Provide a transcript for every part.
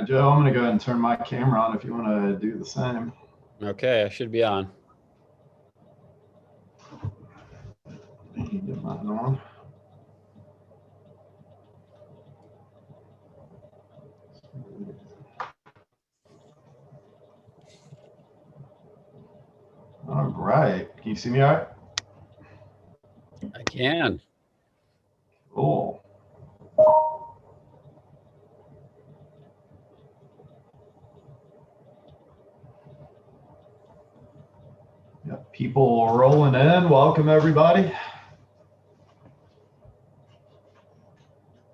right, Joe, I'm going to go ahead and turn my camera on if you want to do the same. Okay, I should be on. Get mine on. All right. Can you see me all right? I can. Cool. Got people rolling in. Welcome, everybody.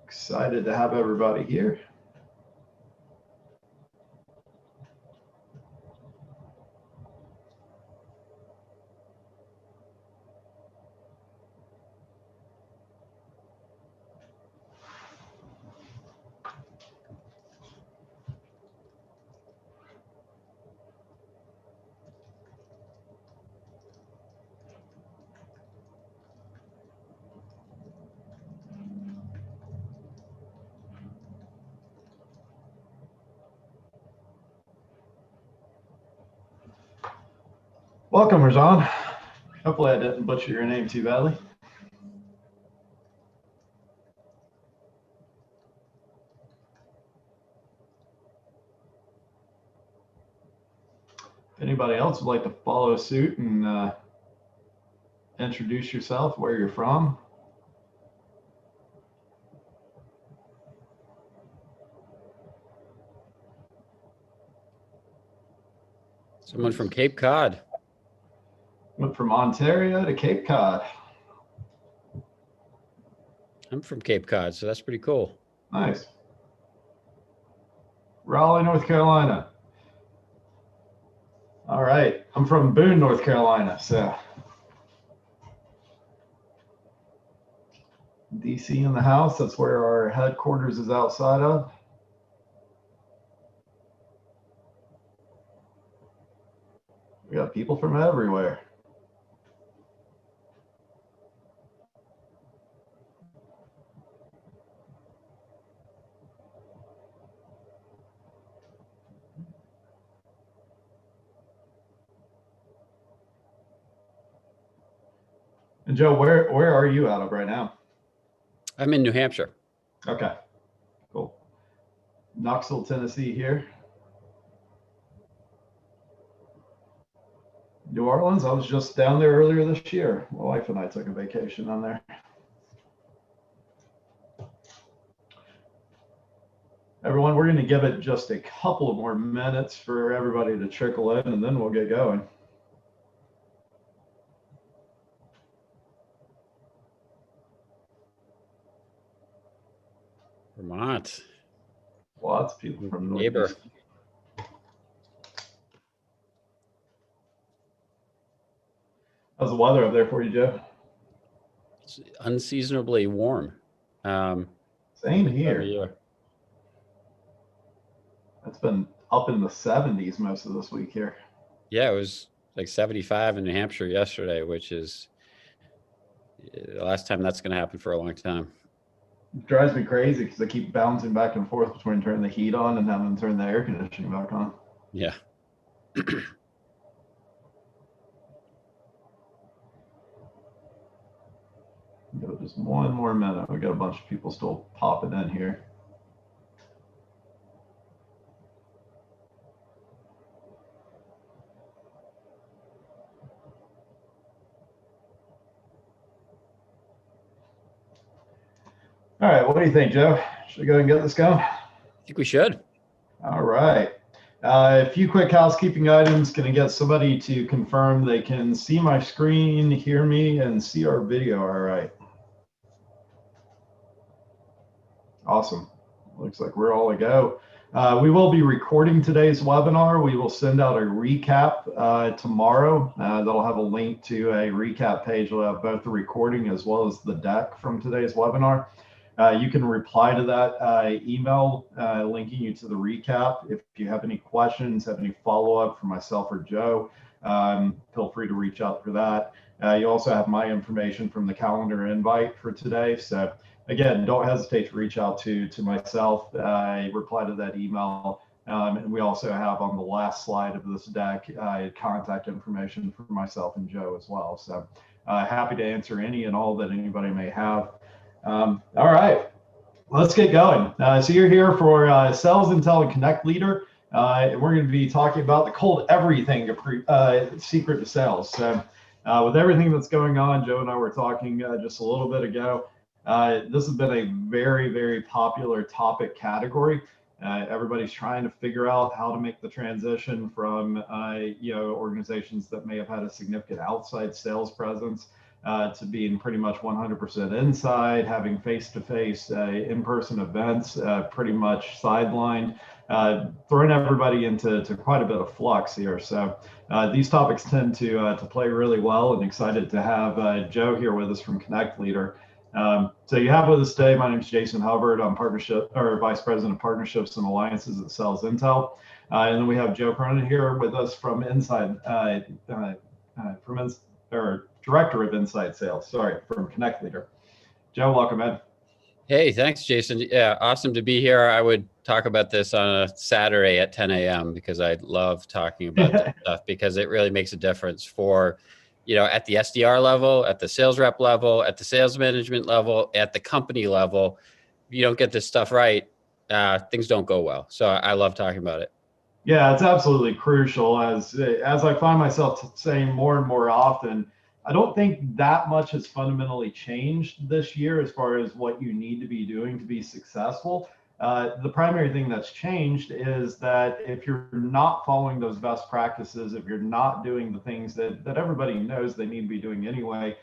Excited to have everybody here. Welcome, Rajan. Hopefully I didn't butcher your name too badly. If anybody else would like to follow suit and introduce yourself, where you're from. Someone from Cape Cod. Went from Ontario to Cape Cod. I'm from Cape Cod, so that's pretty cool. Nice. Raleigh, North Carolina. All right. I'm from Boone, North Carolina. So DC in the house. That's where our headquarters is outside of. We got people from everywhere. And Joe, where are you out of right now? I'm in New Hampshire. Okay, cool. Knoxville, Tennessee here. New Orleans, I was just down there earlier this year. My wife and I took a vacation on there. Everyone, we're going to give it just a couple of more minutes for everybody to trickle in, and then we'll get going. Vermont. Lots of people from Neighbor. Northeast. How's the weather up there for you, Joe? It's unseasonably warm. Same here. It's been up in the 70s most of this week here. Yeah, it was like 75 in New Hampshire yesterday, which is the last time that's going to happen for a long time. It drives me crazy because I keep bouncing back and forth between turning the heat on and having to turn the air conditioning back on. Yeah. Give it just one more minute. We got a bunch of people still popping in here. All right, what do you think, Joe? Should we go ahead and get this going? I think we should. All right. A few quick housekeeping items. Can I get somebody to confirm they can see my screen, hear me, and see our video all right? Awesome. Looks like we're all a go. We will be recording today's webinar. We will send out a recap tomorrow. That'll have a link to a recap page. We'll have both the recording as well as the deck from today's webinar. You can reply to that email linking you to the recap. If you have any questions, have any follow-up for myself or Joe, feel free to reach out for that. You also have my information from the calendar invite for today. So again, don't hesitate to reach out to myself. I reply to that email. And we also have on the last slide of this deck contact information for myself and Joe as well. So happy to answer any and all that anybody may have. All right, let's get going. So you're here for Sales Intel and Connect Leader. And we're going to be talking about the cold everything secret to sales. So with everything that's going on, Joe and I were talking just a little bit ago. This has been a very, very popular topic category. Everybody's trying to figure out how to make the transition from organizations that may have had a significant outside sales presence to being pretty much 100% inside, having face-to-face in-person events pretty much sidelined, throwing everybody into quite a bit of flux here. So these topics tend to play really well, and excited to have Joe here with us from Connect Leader. So you have with us today, my name is Jason Hubbard. I'm Vice President of Partnerships and Alliances at Sales Intel. And then we have Joe Cronin here with us from Director of Inside Sales, from Connect Leader. Joe, welcome in. Hey, thanks, Jason. Yeah, awesome to be here. I would talk about this on a Saturday at 10 a.m. because I love talking about this stuff, because it really makes a difference for, at the SDR level, at the sales rep level, at the sales management level, at the company level. If you don't get this stuff right, things don't go well. So I love talking about it. Yeah, it's absolutely crucial. As I find myself saying more and more often, I don't think that much has fundamentally changed this year as far as what you need to be doing to be successful. The primary thing that's changed is that if you're not following those best practices, if you're not doing the things that everybody knows they need to be doing anyway,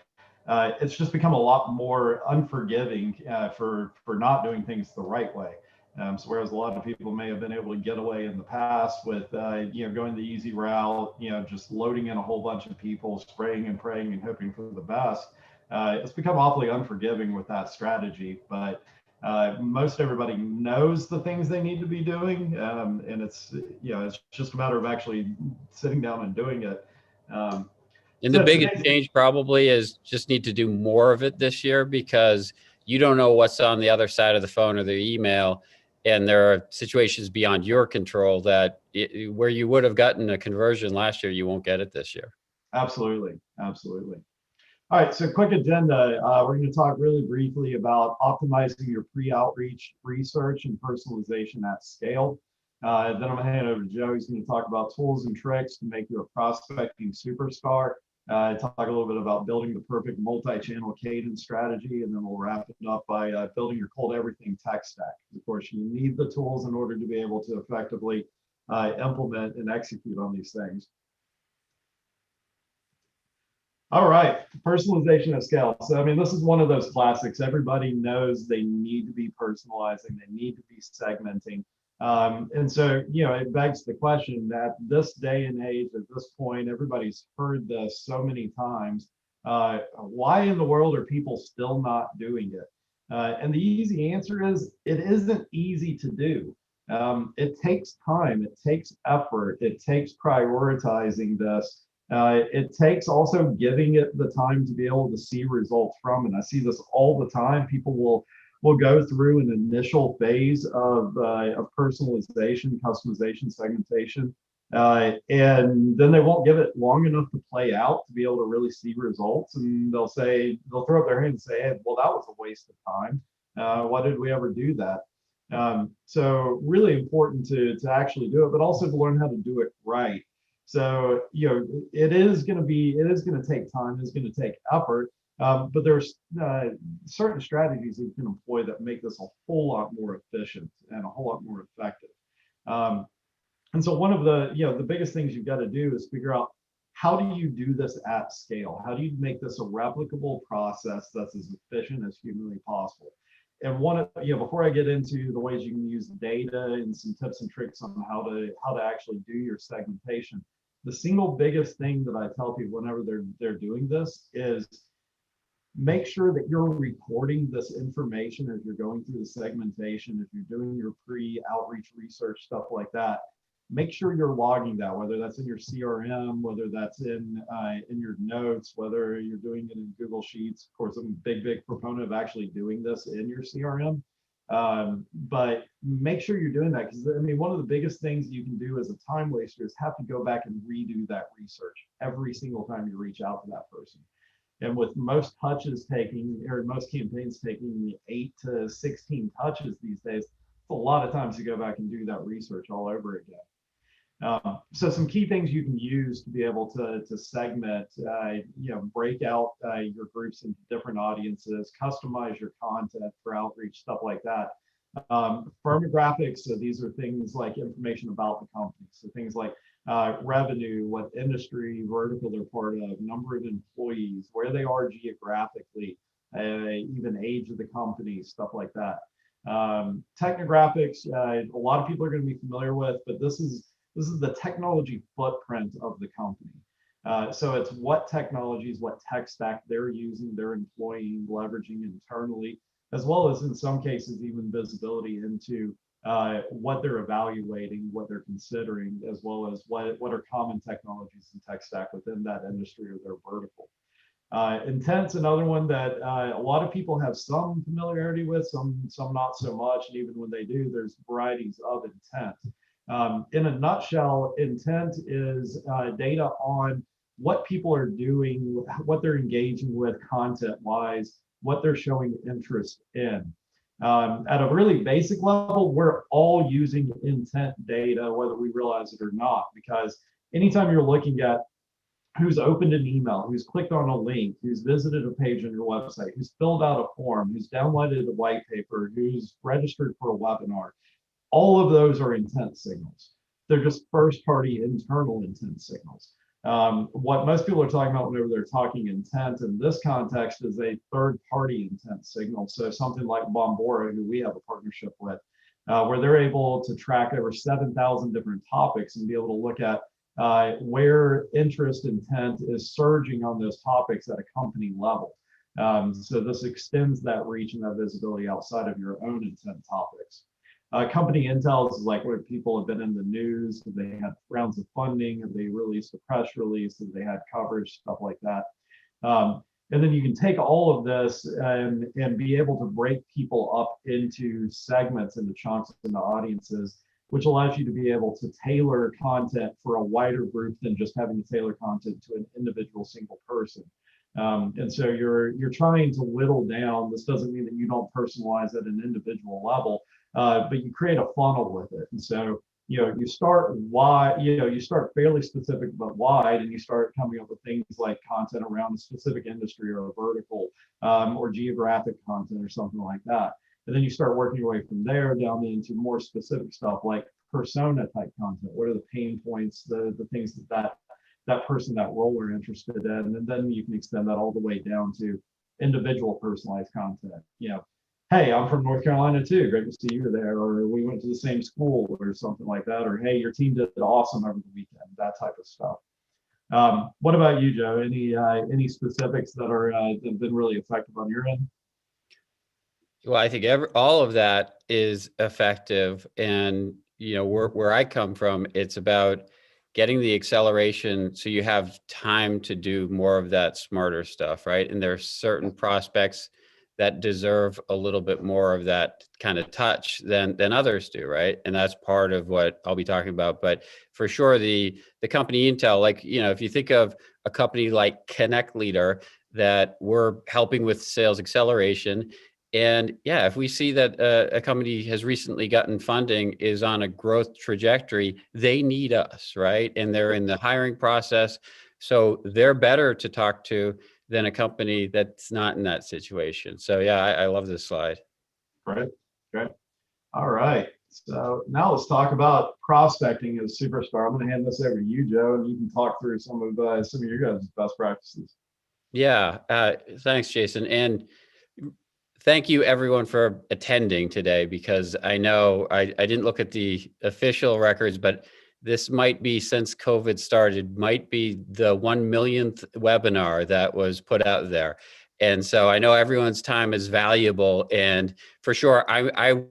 it's just become a lot more unforgiving for not doing things the right way. So whereas a lot of people may have been able to get away in the past with going the easy route, just loading in a whole bunch of people, spraying and praying and hoping for the best, it's become awfully unforgiving with that strategy. But most everybody knows the things they need to be doing, and it's just a matter of actually sitting down and doing it. And the biggest change probably is just need to do more of it this year, because you don't know what's on the other side of the phone or the email. And there are situations beyond your control that where you would have gotten a conversion last year, you won't get it this year. Absolutely. Absolutely. All right, so quick agenda. We're going to talk really briefly about optimizing your pre-outreach research and personalization at scale. Then I'm going to hand it over to Joe. He's going to talk about tools and tricks to make you a prospecting superstar. Talk a little bit about building the perfect multi-channel cadence strategy, and then we'll wrap it up by building your cold everything tech stack. Of course, you need the tools in order to be able to effectively implement and execute on these things. All right, personalization at scale. So, this is one of those classics. Everybody knows they need to be personalizing, they need to be segmenting. And so, it begs the question that this day and age, at this point, everybody's heard this so many times. Why in the world are people still not doing it? And the easy answer is it isn't easy to do. It takes time, it takes effort, it takes prioritizing this. It takes also giving it the time to be able to see results from. And I see this all the time. People will go through an initial phase of personalization, customization, segmentation, and then they won't give it long enough to play out to be able to really see results. And they'll throw up their hand and say, hey, well, that was a waste of time. Why did we ever do that? So really important to actually do it, but also to learn how to do it right. So, it is going to take time, it's going to take effort, but there's certain strategies that you can employ that make this a whole lot more efficient and a whole lot more effective. And so one of the biggest things you've got to do is figure out, how do you do this at scale? How do you make this a replicable process that's as efficient as humanly possible? And before I get into the ways you can use data and some tips and tricks on how to actually do your segmentation, the single biggest thing that I tell people whenever they're doing this is make sure that you're recording this information as you're going through the segmentation, if you're doing your pre-outreach research, stuff like that. make sure you're logging that, whether that's in your CRM, whether that's in your notes, whether you're doing it in Google Sheets. Of course, I'm a big proponent of actually doing this in your CRM. But make sure you're doing that, because I mean, one of the biggest things you can do as a time waster is have to go back and redo that research every single time you reach out to that person. And with most touches taking, or most campaigns taking 8 to 16 touches these days, it's a lot of times to go back and do that research all over again. So some key things you can use to be able to segment, break out your groups into different audiences, customize your content for outreach, stuff like that. Firmographics, so these are things like information about the company. So things like revenue, what industry vertical they're part of, number of employees, where they are geographically, even age of the company, stuff like that. Technographics, a lot of people are going to be familiar with, but this is the technology footprint of the company. So it's what technologies, what tech stack they're using, they're employing, leveraging internally, as well as in some cases even visibility into what they're evaluating, what they're considering, as well as what are common technologies and tech stack within that industry or their vertical. Intent's another one that a lot of people have some familiarity with, some not so much, and even when they do, there's varieties of intent. In a nutshell, intent is data on what people are doing, what they're engaging with content-wise, what they're showing interest in. At a really basic level, we're all using intent data, whether we realize it or not, because anytime you're looking at who's opened an email, who's clicked on a link, who's visited a page on your website, who's filled out a form, who's downloaded a white paper, who's registered for a webinar, all of those are intent signals. They're just first-party internal intent signals. What most people are talking about whenever they're talking intent in this context is a third-party intent signal. So something like Bombora, who we have a partnership with, where they're able to track over 7,000 different topics and be able to look at where interest intent is surging on those topics at a company level. So this extends that reach and that visibility outside of your own intent topics. Company intel is like where people have been in the news, they had rounds of funding, and they released a press release, and they had coverage, stuff like that. And then you can take all of this and be able to break people up into segments, into chunks, into audiences, which allows you to be able to tailor content for a wider group than just having to tailor content to an individual single person. And so you're trying to whittle down. This doesn't mean that you don't personalize at an individual level, but you create a funnel with it. And so, you start wide, you start fairly specific but wide, and you start coming up with things like content around a specific industry or a vertical, or geographic content or something like that. And then you start working your way from there down into more specific stuff like persona type content. What are the pain points, the things that person, that role are interested in? And then you can extend that all the way down to individual personalized content. Hey, I'm from North Carolina too. Great to see you there. Or we went to the same school or something like that. Or hey, your team did awesome over the weekend. That type of stuff. What about you, Joe? Any specifics that have been really effective on your end? Well, I think all of that is effective. And, where I come from, it's about getting the acceleration so you have time to do more of that smarter stuff, right? And there are certain prospects that deserve a little bit more of that kind of touch than others do, right? And that's part of what I'll be talking about. But for sure, the company intel, like, if you think of a company like Connect Leader that we're helping with sales acceleration, and yeah, if we see that a company has recently gotten funding, is on a growth trajectory, they need us, right? And they're in the hiring process. So they're better to talk to than a company that's not in that situation. So yeah, I love this slide. Right. Great. All right. So now let's talk about prospecting as superstar. I'm going to hand this over to you, Joe, and you can talk through some of your guys' best practices. Yeah. Thanks, Jason. And thank you everyone for attending today, because I know I didn't look at the official records, but this might be, since COVID started, might be the 1 millionth webinar that was put out there. And so I know everyone's time is valuable, and for sure, I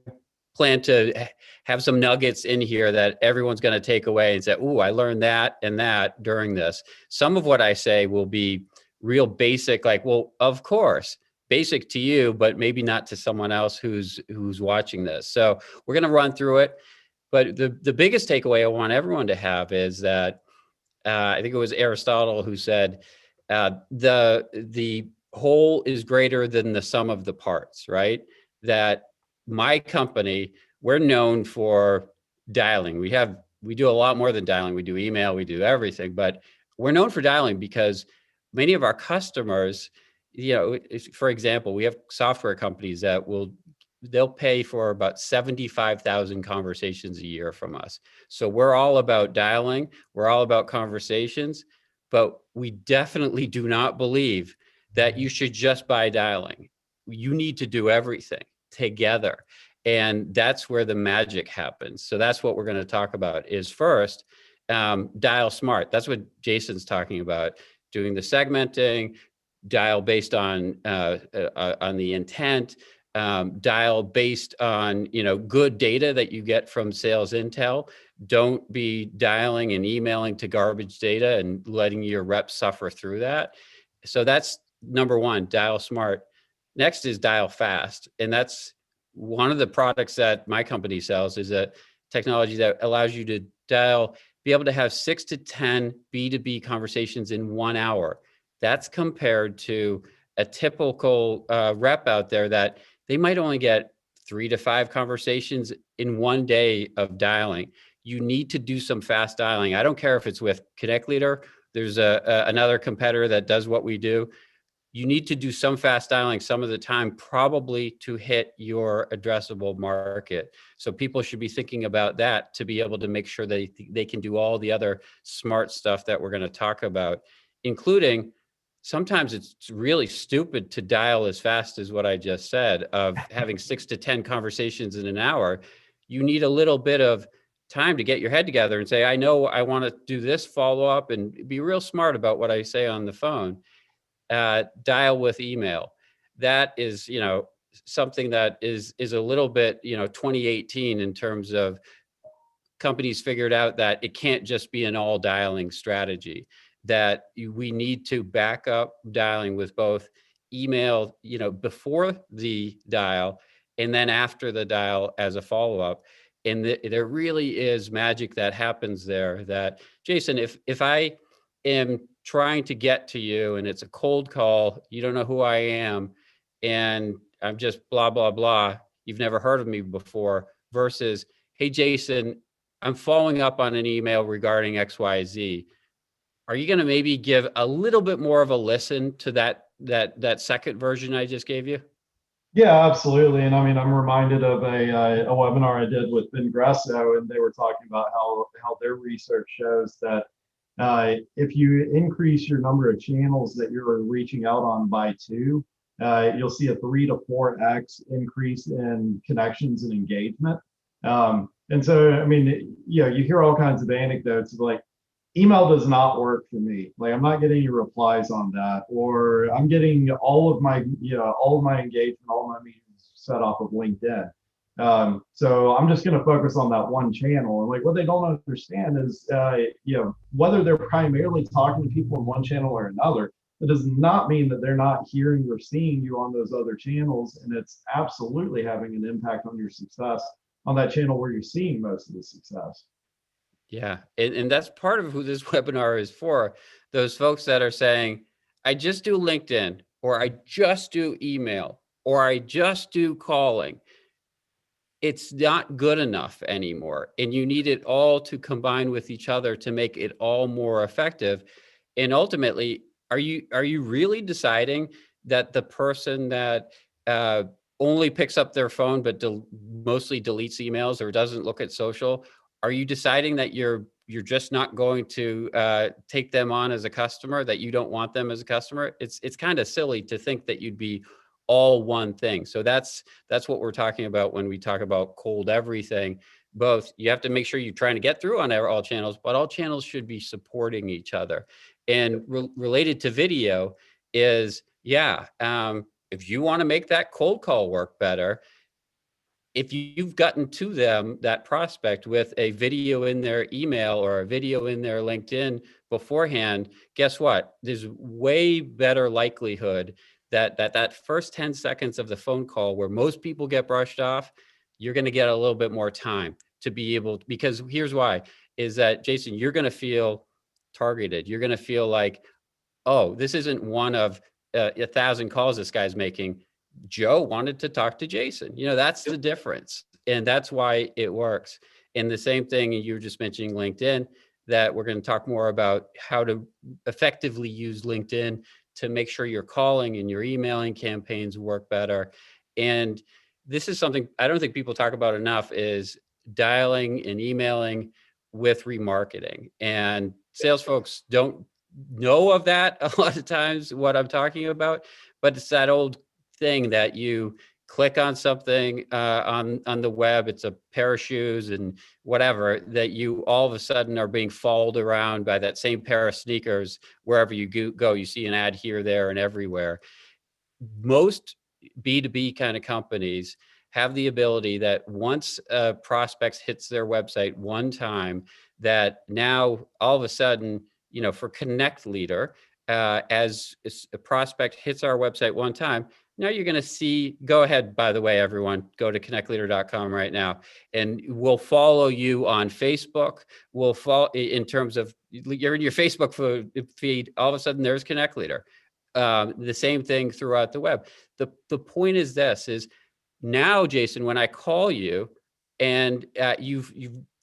plan to have some nuggets in here that everyone's going to take away and say, "Ooh, I learned that and that during this." Some of what I say will be real basic, like, well, of course, basic to you, but maybe not to someone else who's watching this. So we're going to run through it. But the biggest takeaway I want everyone to have is that I think it was Aristotle who said the whole is greater than the sum of the parts, right? That my company, we're known for dialing. We do a lot more than dialing. We do email, we do everything, but we're known for dialing because many of our customers, for example, we have software companies that they'll pay for about 75,000 conversations a year from us. So we're all about dialing, we're all about conversations, but we definitely do not believe that you should just buy dialing. You need to do everything together. And that's where the magic happens. So that's what we're going to talk about is first, dial smart. That's what Jason's talking about, doing the segmenting, dial based on the intent, dial based on good data that you get from sales intel. Don't be dialing and emailing to garbage data and letting your reps suffer through that. So that's number one, dial smart. Next is dial fast, and that's one of the products that my company sells, is a technology that allows you to be able to have 6 to 10 B2B conversations in 1 hour. That's compared to a typical rep out there that they might only get 3 to 5 conversations in 1 day of dialing. You need to do some fast dialing. I don't care if it's with Connect Leader. There's another competitor that does what we do. You need to do some fast dialing some of the time, probably to hit your addressable market. So people should be thinking about that to be able to make sure they can do all the other smart stuff that we're going to talk about, including sometimes it's really stupid to dial as fast as what I just said, of having 6 to 10 conversations in an hour. You need a little bit of time to get your head together and say, I know I want to do this follow up, and be real smart about what I say on the phone. Dial with email. That is, something that is a little bit, 2018 in terms of companies figured out that it can't just be an all dialing strategy, that we need to back up dialing with both email, before the dial and then after the dial as a follow-up. And there really is magic that happens there, that Jason, if I am trying to get to you and it's a cold call, you don't know who I am, and I'm just blah, blah, blah, you've never heard of me before, versus, hey, Jason, I'm following up on an email regarding XYZ. Are you going to maybe give a little bit more of a listen to that second version I just gave you? Yeah, absolutely. And I mean, I'm reminded of a webinar I did with Ingresso, and they were talking about how their research shows that if you increase your number of channels that you're reaching out on by 2, you'll see a 3 to 4x increase in connections and engagement. And so, I mean, you hear all kinds of anecdotes of like, email does not work for me. Like, I'm not getting any replies on that, or I'm getting all of my engagement, all of my meetings set off of LinkedIn. So I'm just going to focus on that one channel. And like, what they don't understand is, whether they're primarily talking to people in one channel or another, it does not mean that they're not hearing or seeing you on those other channels. And it's absolutely having an impact on your success on that channel where you're seeing most of the success. Yeah. And that's part of who this webinar is for. Those folks that are saying, I just do LinkedIn, or I just do email, or I just do calling. It's not good enough anymore. And you need it all to combine with each other to make it all more effective. And ultimately, are you really deciding that the person that only picks up their phone but mostly deletes emails or doesn't look at social, are you deciding that you're just not going to take them on as a customer, that you don't want them as a customer? It's kind of silly to think that you'd be all one thing. So that's what we're talking about when we talk about cold everything. Both, you have to make sure you're trying to get through on all channels, but all channels should be supporting each other. And related to video is, if you want to make that cold call work better, if you've gotten to them, that prospect, with a video in their email or a video in their LinkedIn beforehand, guess what? There's way better likelihood that first 10 seconds of the phone call, where most people get brushed off, you're going to get a little bit more time to be able to, because here's why, is that, Jason, you're going to feel targeted. You're going to feel like, oh, this isn't one of 1,000 calls this guy's making. Joe wanted to talk to Jason. That's the difference. And that's why it works. And the same thing, you were just mentioning LinkedIn, that we're going to talk more about how to effectively use LinkedIn to make sure your calling and your emailing campaigns work better. And this is something I don't think people talk about enough, is dialing and emailing with remarketing. And sales folks don't know of that a lot of times, what I'm talking about, but it's that old thing that you click on something on the web, it's a pair of shoes and whatever, that you all of a sudden are being followed around by that same pair of sneakers wherever you go. You see an ad here, there, and everywhere. Most B2B kind of companies have the ability that once a prospect hits their website one time, that now all of a sudden, for Connect Leader, as a prospect hits our website one time, now you're going to see, go ahead, by the way, everyone, go to connectleader.com right now, and we'll follow you on Facebook. We'll follow in terms of, you're in your Facebook feed, all of a sudden there's Connect Leader. The same thing throughout the web. The point is this, is now, Jason, when I call you and you've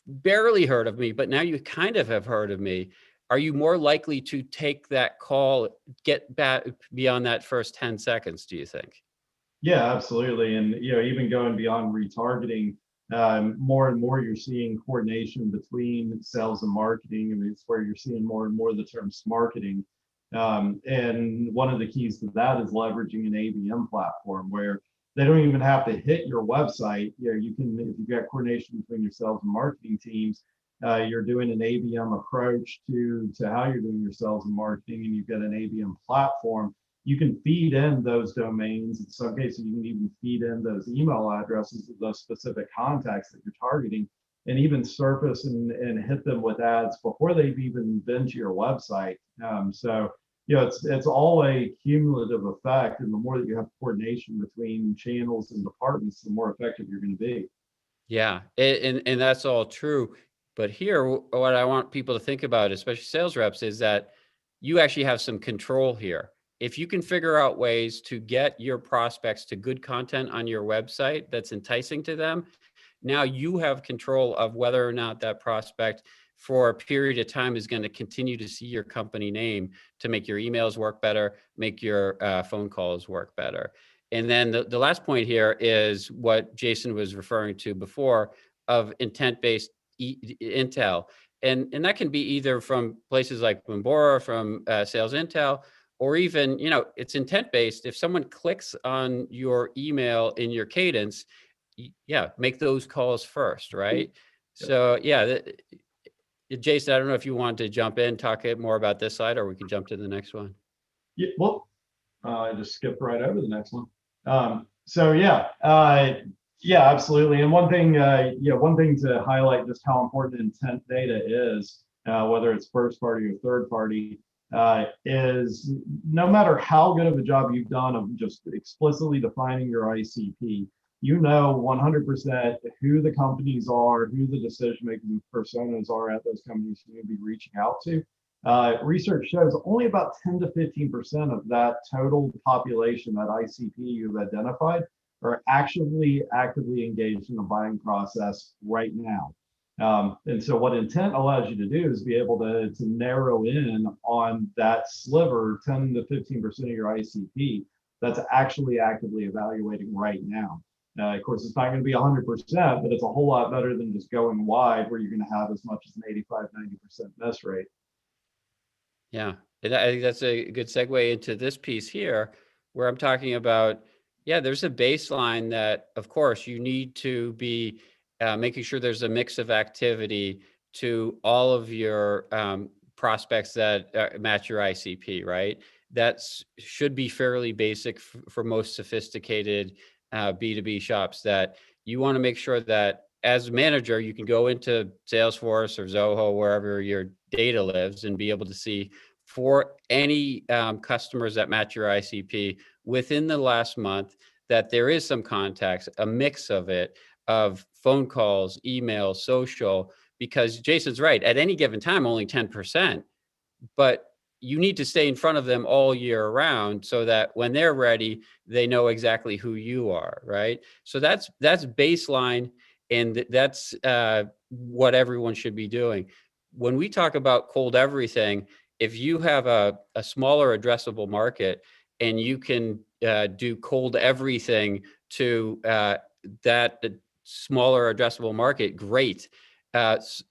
barely heard of me, but now you kind of have heard of me, are you more likely to take that call, get back beyond that first 10 seconds, do you think? Yeah, absolutely. And even going beyond retargeting, more and more you're seeing coordination between sales and marketing. I mean, it's where you're seeing more and more the terms marketing. And one of the keys to that is leveraging an ABM platform where they don't even have to hit your website. You can, if you've got coordination between your sales and marketing teams, you're doing an ABM approach to how you're doing your sales and marketing, and you've got an ABM platform. You can feed in those domains. In some cases, you can even feed in those email addresses of those specific contacts that you're targeting, and even surface and hit them with ads before they've even been to your website. So it's all a cumulative effect, and the more that you have coordination between channels and departments, the more effective you're going to be. Yeah, and that's all true. But here, what I want people to think about, especially sales reps, is that you actually have some control here. If you can figure out ways to get your prospects to good content on your website that's enticing to them, now you have control of whether or not that prospect for a period of time is going to continue to see your company name, to make your emails work better, make your phone calls work better. And then the last point here is what Jason was referring to before, of intent-based intel. And that can be either from places like Bombora, from Sales Intel, or even, it's intent-based. If someone clicks on your email in your cadence, make those calls first, right? So Jason, I don't know if you want to jump in, talk more about this slide, or we can jump to the next one. Yeah, well, I just skipped right over the next one. So yeah, absolutely. And one thing to highlight just how important intent data is, whether it's first party or third party, is no matter how good of a job you've done of just explicitly defining your ICP, 100% who the companies are, who the decision-making personas are at those companies you're going to be reaching out to. Research shows only about 10 to 15% of that total population, that ICP you've identified, are actively engaged in the buying process right now. And so what intent allows you to do is be able to narrow in on that sliver, 10 to 15% of your ICP, that's actually actively evaluating right now. Of course, it's not going to be 100%, but it's a whole lot better than just going wide, where you're going to have as much as an 85, 90% miss rate. Yeah, and I think that's a good segue into this piece here, where I'm talking about, there's a baseline that, of course, you need to be making sure there's a mix of activity to all of your prospects that match your ICP, right? That should be fairly basic for most sophisticated B2B shops, that you want to make sure that as a manager, you can go into Salesforce or Zoho, wherever your data lives, and be able to see for any customers that match your ICP within the last month, that there is some contacts, a mix of it, of phone calls, emails, social, because Jason's right, at any given time, only 10%, but you need to stay in front of them all year round so that when they're ready, they know exactly who you are, right? So that's baseline, and that's what everyone should be doing. When we talk about cold everything, if you have a smaller addressable market and you can do cold everything to that smaller addressable market, great.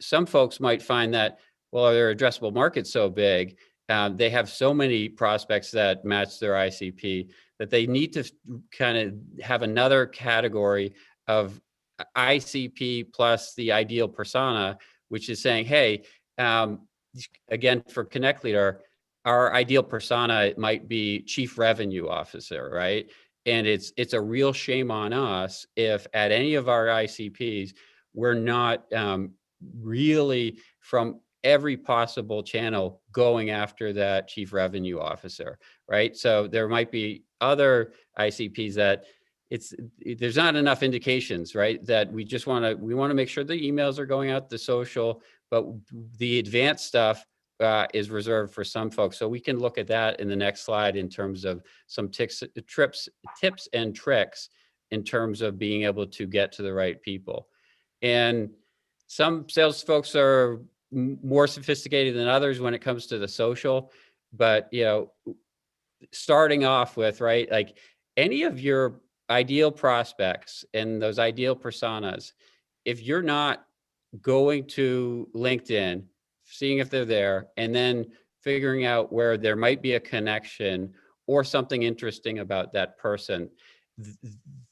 Some folks might find that, well, their addressable market's so big, they have so many prospects that match their ICP, that they need to kind of have another category of ICP plus the ideal persona, which is saying, hey, again, for Connect Leader, our ideal persona might be Chief Revenue Officer, right? And it's a real shame on us if at any of our ICPs, we're not really from every possible channel going after that Chief Revenue Officer, right? So there might be other ICPs that there's not enough indications, right? That we want to make sure the emails are going out, the social, but the advanced stuff is reserved for some folks. So we can look at that in the next slide in terms of some tips and tricks in terms of being able to get to the right people. And some sales folks are more sophisticated than others when it comes to the social, but starting off with, right, like any of your ideal prospects and those ideal personas, if you're not going to LinkedIn, seeing if they're there, and then figuring out where there might be a connection or something interesting about that person,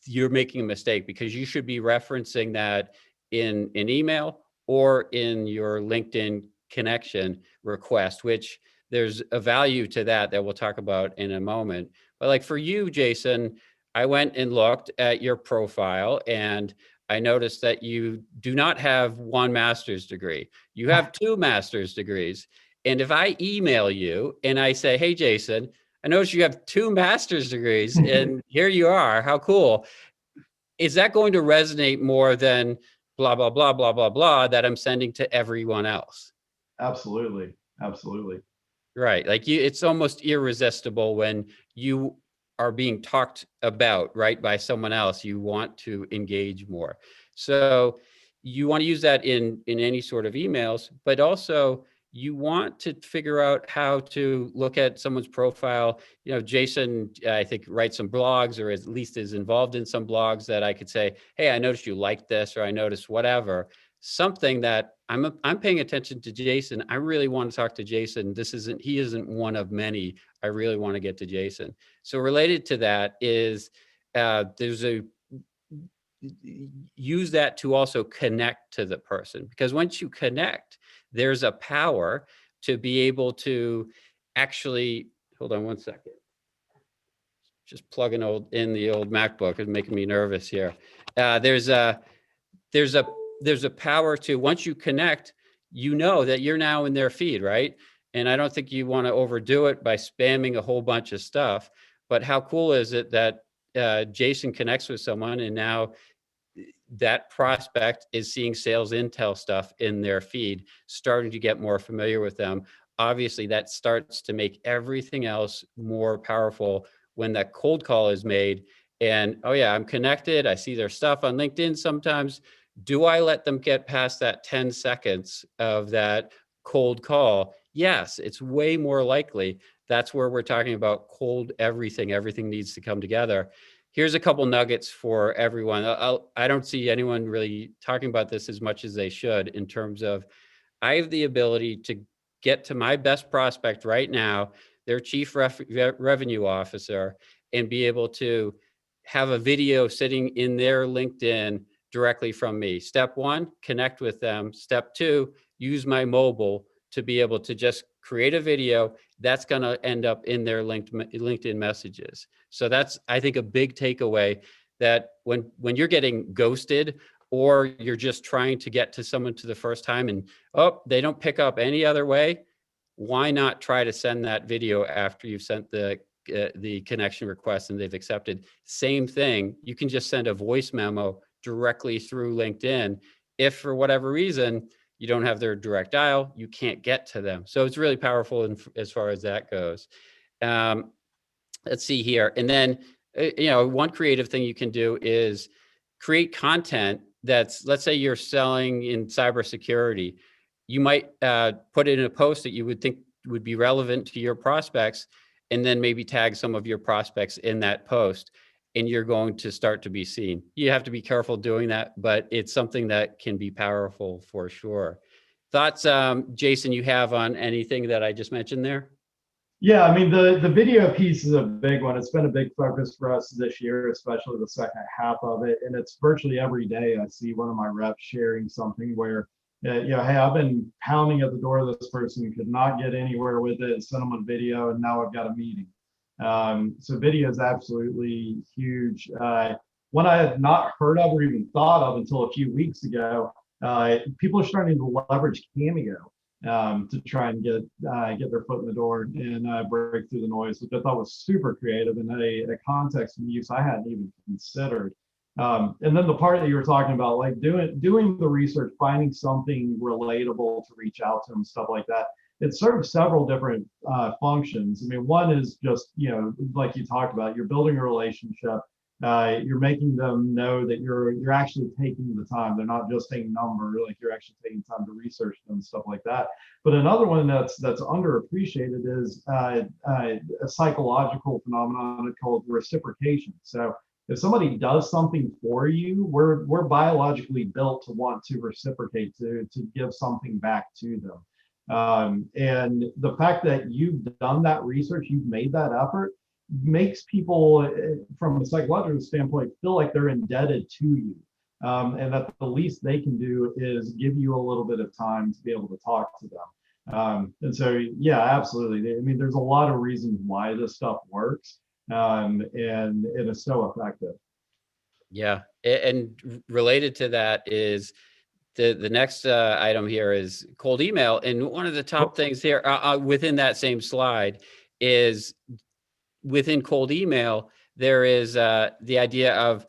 you're making a mistake, because you should be referencing that in an email or in your LinkedIn connection request, which there's a value to that we'll talk about in a moment. But like for you, Jason, I went and looked at your profile, and I noticed that you do not have one master's degree. You have two master's degrees. And if I email you and I say, hey, Jason, I noticed you have two master's degrees and here you are, how cool. Is that going to resonate more than blah, blah, blah, blah, blah, blah, that I'm sending to everyone else? Absolutely. Absolutely. Right. Like it's almost irresistible when you are being talked about, right, by someone else. You want to engage more. So you want to use that in any sort of emails, but also you want to figure out how to look at someone's profile. Jason, I think, writes some blogs, or at least is involved in some blogs, that I could say, hey, I noticed you like this, or I noticed whatever. Something that I'm paying attention to Jason. I really want to talk to Jason. He isn't one of many. I really want to get to Jason. So related to that is use that to also connect to the person, because once you connect, there's a power to be able to actually, hold on one second. Just plugging in the old MacBook is making me nervous here. There's a power to, once you connect, that you're now in their feed, right? And I don't think you want to overdo it by spamming a whole bunch of stuff. But how cool is it that Jason connects with someone, and now that prospect is seeing sales intel stuff in their feed, starting to get more familiar with them. Obviously, that starts to make everything else more powerful when that cold call is made. And, oh yeah, I'm connected. I see their stuff on LinkedIn sometimes. Do I let them get past that 10 seconds of that cold call? Yes, it's way more likely. That's where we're talking about cold everything. Everything needs to come together. Here's a couple nuggets for everyone. I don't see anyone really talking about this as much as they should, in terms of, I have the ability to get to my best prospect right now, their chief revenue officer, and be able to have a video sitting in their LinkedIn directly from me. Step one, connect with them. Step two, use my mobile to be able to just create a video that's going to end up in their LinkedIn messages. So that's, I think, a big takeaway. that when you're getting ghosted, or you're just trying to get to someone to the first time and, oh, they don't pick up any other way, why not try to send that video after you've sent the connection request and they've accepted? Same thing. You can just send a voice memo directly through LinkedIn. If for whatever reason you don't have their direct dial, you can't get to them. So it's really powerful as far as that goes. Um, let's see here. And then, one creative thing you can do is create content that's, let's say you're selling in cybersecurity. You might put it in a post that you would think would be relevant to your prospects, and then maybe tag some of your prospects in that post, and you're going to start to be seen. You have to be careful doing that, but it's something that can be powerful for sure. Thoughts, Jason, you have on anything that I just mentioned there? Yeah, I mean, the video piece is a big one. It's been a big focus for us this year, especially the second half of it. And it's virtually every day I see one of my reps sharing something where, hey, I've been pounding at the door of this person, could not get anywhere with it, sent them a video, and now I've got a meeting. So video is absolutely huge. One I had not heard of or even thought of until a few weeks ago. People are starting to leverage Cameo to try and get their foot in the door and break through the noise, which I thought was super creative and a context and use I hadn't even considered. And then the part that you were talking about, like doing the research, finding something relatable to reach out to them, stuff like that. It serves several different functions. I mean, one is just, like you talked about, you're building a relationship. You're making them know that you're actually taking the time. They're not just a number, like you're actually taking time to research them, stuff like that. But another one that's underappreciated is a psychological phenomenon called reciprocation. So if somebody does something for you, we're biologically built to want to reciprocate, to give something back to them. And the fact that you've done that research, you've made that effort, makes people, from a psychological standpoint, feel like they're indebted to you. And that the least they can do is give you a little bit of time to be able to talk to them. And so, yeah, absolutely. I mean, there's a lot of reasons why this stuff works, and it is so effective. Yeah. And related to that is the next item here is cold email. And one of the top things here within that same slide is, within cold email, there is the idea of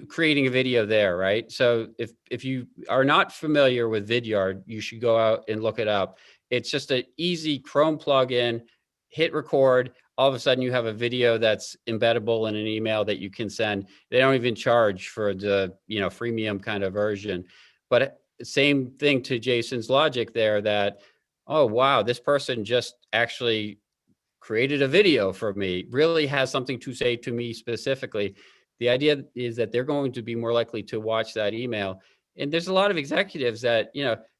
creating a video there, right? So if you are not familiar with Vidyard, you should go out and look it up. It's just an easy Chrome plugin, hit record. All of a sudden you have a video that's embeddable in an email that you can send. They don't even charge for the, freemium kind of version. But same thing to Jason's logic there, that, oh, wow, this person just actually created a video for me, really has something to say to me specifically. The idea is that they're going to be more likely to watch that email. And there's a lot of executives that,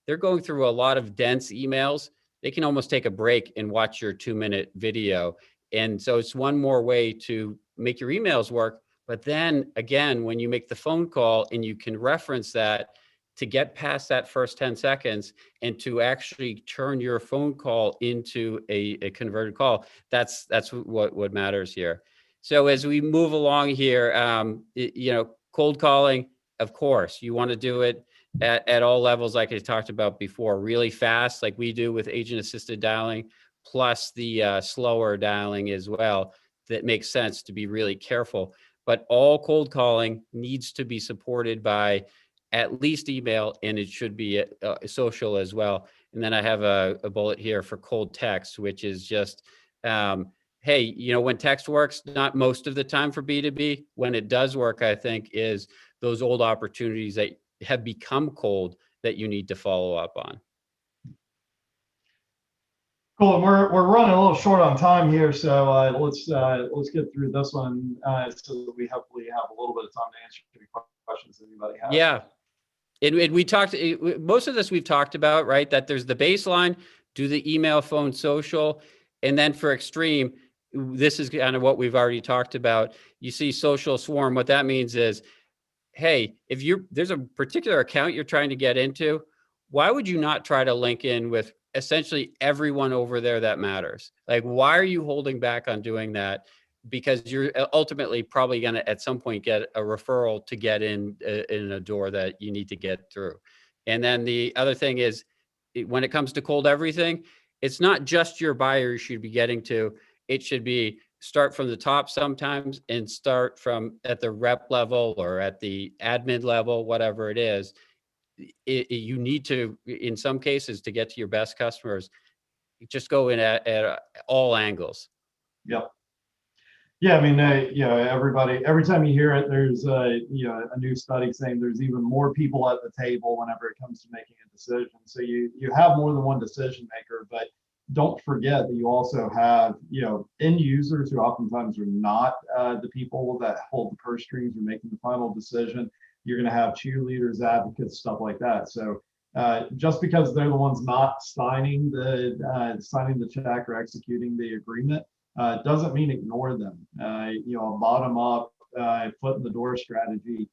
they're going through a lot of dense emails. They can almost take a break and watch your 2-minute video. And so it's one more way to make your emails work. But then again, when you make the phone call and you can reference that, to get past that first 10 seconds and to actually turn your phone call into a converted call, that's what matters here. So as we move along here, cold calling, of course, you want to do it at all levels, like I talked about before, really fast, like we do with agent assisted dialing, plus the slower dialing as well. That makes sense to be really careful. But all cold calling needs to be supported by at least email, and it should be social as well. And then I have a bullet here for cold text, which is just, hey, when text works, not most of the time for B2B, when it does work, I think, is those old opportunities that have become cold that you need to follow up on. Cool. We're running a little short on time here, so let's get through this one so that we hopefully have a little bit of time to answer any questions that anybody has. Yeah. And we talked, most of this we've talked about, right? That there's the baseline, do the email, phone, social. And then for extreme, this is kind of what we've already talked about. You see social swarm. What that means is, hey, if there's a particular account you're trying to get into, why would you not try to link in with essentially everyone over there that matters? Like, why are you holding back on doing that? because you're ultimately probably going to at some point get a referral to get in a door that you need to get through. And then the other thing is, when it comes to cold everything, it's not just your buyer you should be getting to. It should be start from the top sometimes and start from at the rep level or at the admin level, whatever it is. You need to, in some cases, to get to your best customers, just go in at all angles. Yep. Yeah, I mean, everybody, every time you hear it, there's a new study saying there's even more people at the table whenever it comes to making a decision. So you have more than one decision maker, but don't forget that you also have, end users who oftentimes are not the people that hold the purse strings or making the final decision. You're going to have cheerleaders, advocates, stuff like that. So just because they're the ones not signing the check or executing the agreement, doesn't mean ignore them. A bottom up, foot in the door strategy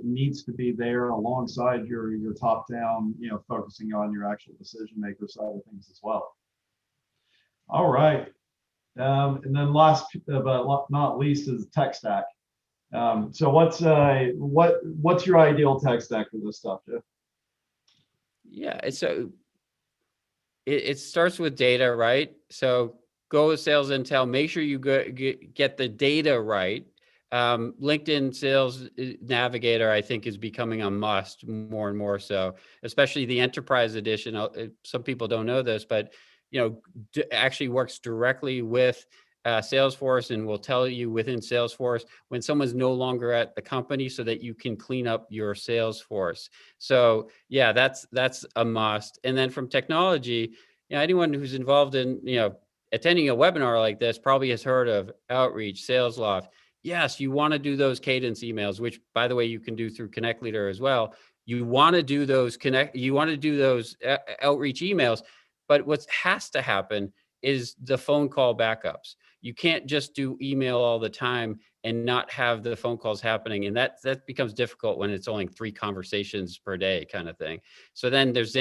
needs to be there alongside your top down, focusing on your actual decision maker side of things as well. All right. And then last but not least is tech stack. So what's your ideal tech stack for this stuff, Jeff? Yeah, so it starts with data, right? So go with sales intel, make sure you get the data right. LinkedIn Sales Navigator, I think, is becoming a must more and more so, especially the enterprise edition. Some people don't know this, but actually works directly with Salesforce and will tell you within Salesforce when someone's no longer at the company so that you can clean up your Salesforce. So yeah, that's a must. And then from technology, anyone who's involved in, attending a webinar like this probably has heard of Outreach, SalesLoft. Yes, you want to do those cadence emails, which by the way, you can do through Connect Leader as well. You want to do those outreach emails, but what has to happen is the phone call backups. You can't just do email all the time and not have the phone calls happening. And that becomes difficult when it's only 3 conversations per day kind of thing. So then there's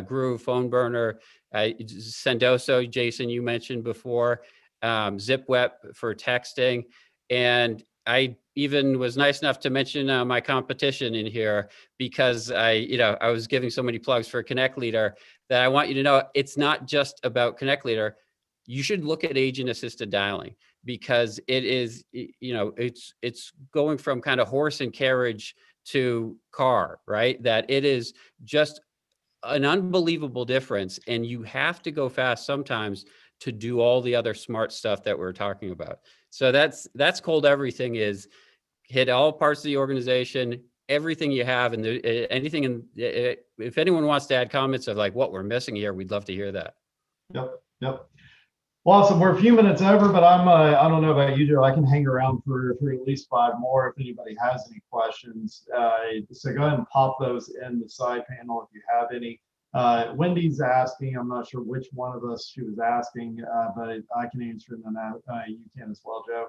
Groove, Phone Burner, Sendoso, Jason, you mentioned before, ZipWeb for texting. And I even was nice enough to mention my competition in here because I was giving so many plugs for Connect Leader that I want you to know it's not just about Connect Leader. You should look at agent assisted dialing because it is, it's going from kind of horse and carriage to car, right? That it is just an unbelievable difference. And you have to go fast sometimes to do all the other smart stuff that we're talking about. So that's cold everything is hit all parts of the organization, everything you have, and anything. And if anyone wants to add comments of like what we're missing here, we'd love to hear that. Yep. Well, awesome. We're a few minutes over, but I don't know about you, Joe. I can hang around for at least 5 more if anybody has any questions. So go ahead and pop those in the side panel if you have any. Wendy's asking, I'm not sure which one of us she was asking, but I can answer and then you can as well, Joe.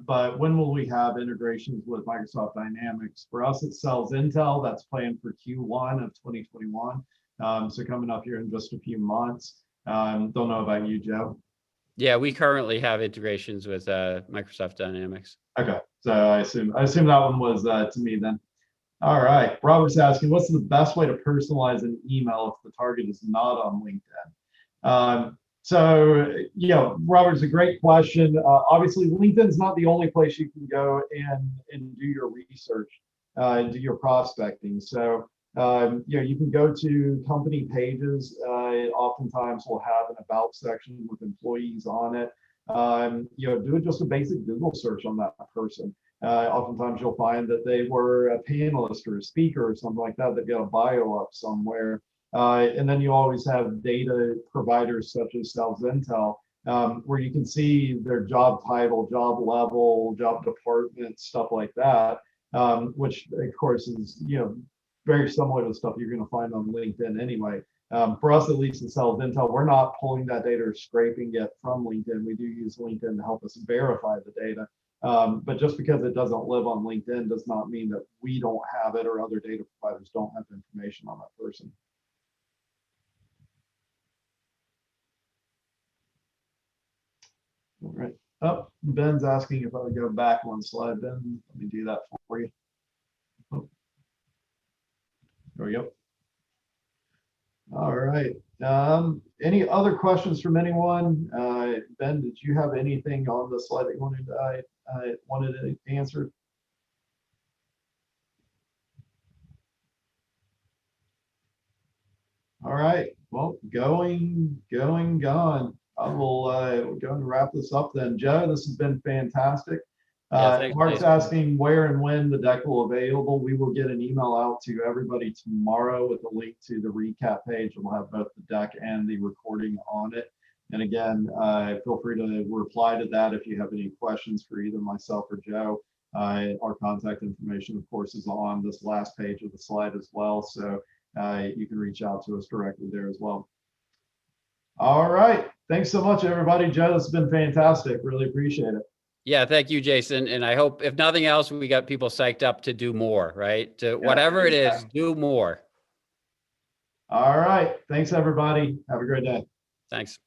But when will we have integrations with Microsoft Dynamics? For us, it sells Intel. That's planned for Q1 of 2021. So coming up here in just a few months. Don't know about you, Joe. Yeah, we currently have integrations with Microsoft Dynamics. Okay, so I assume that one was to me then. All right, Robert's asking, what's the best way to personalize an email if the target is not on LinkedIn? So, Robert, it's a great question. Obviously, LinkedIn's not the only place you can go and do your research, do your prospecting. So, you can go to company pages. Oftentimes, we'll have an about section with employees on it. Do just a basic Google search on that person. Oftentimes, you'll find that they were a panelist or a speaker or something like that. They've got a bio up somewhere. And then you always have data providers such as Sales Intel, where you can see their job title, job level, job department, stuff like that, which of course is very similar to the stuff you're going to find on LinkedIn anyway. For us, at least in Sales Intel, we're not pulling that data or scraping it from LinkedIn. We do use LinkedIn to help us verify the data. But just because it doesn't live on LinkedIn does not mean that we don't have it or other data providers don't have information on that person. All right. Oh, Ben's asking if I would go back one slide. Ben, let me do that for you. Oh, there we go. All right. Any other questions from anyone? Ben, did you have anything on the slide that you wanted answered? All right. Well, gone. I will go and wrap this up then. Joe, this has been fantastic. Yeah, thanks, Mark's Jason. asking where and when the deck will be available. We will get an email out to everybody tomorrow with a link to the recap page. We'll have both the deck and the recording on it. And again, feel free to reply to that if you have any questions for either myself or Joe. Our contact information, of course, is on this last page of the slide as well. So you can reach out to us directly there as well. All right. Thanks so much, everybody. Joe, this has been fantastic. Really appreciate it. Yeah, thank you, Jason. And I hope, if nothing else, we got people psyched up to do more, right? To whatever it is, do more. All right. Thanks, everybody. Have a great day. Thanks.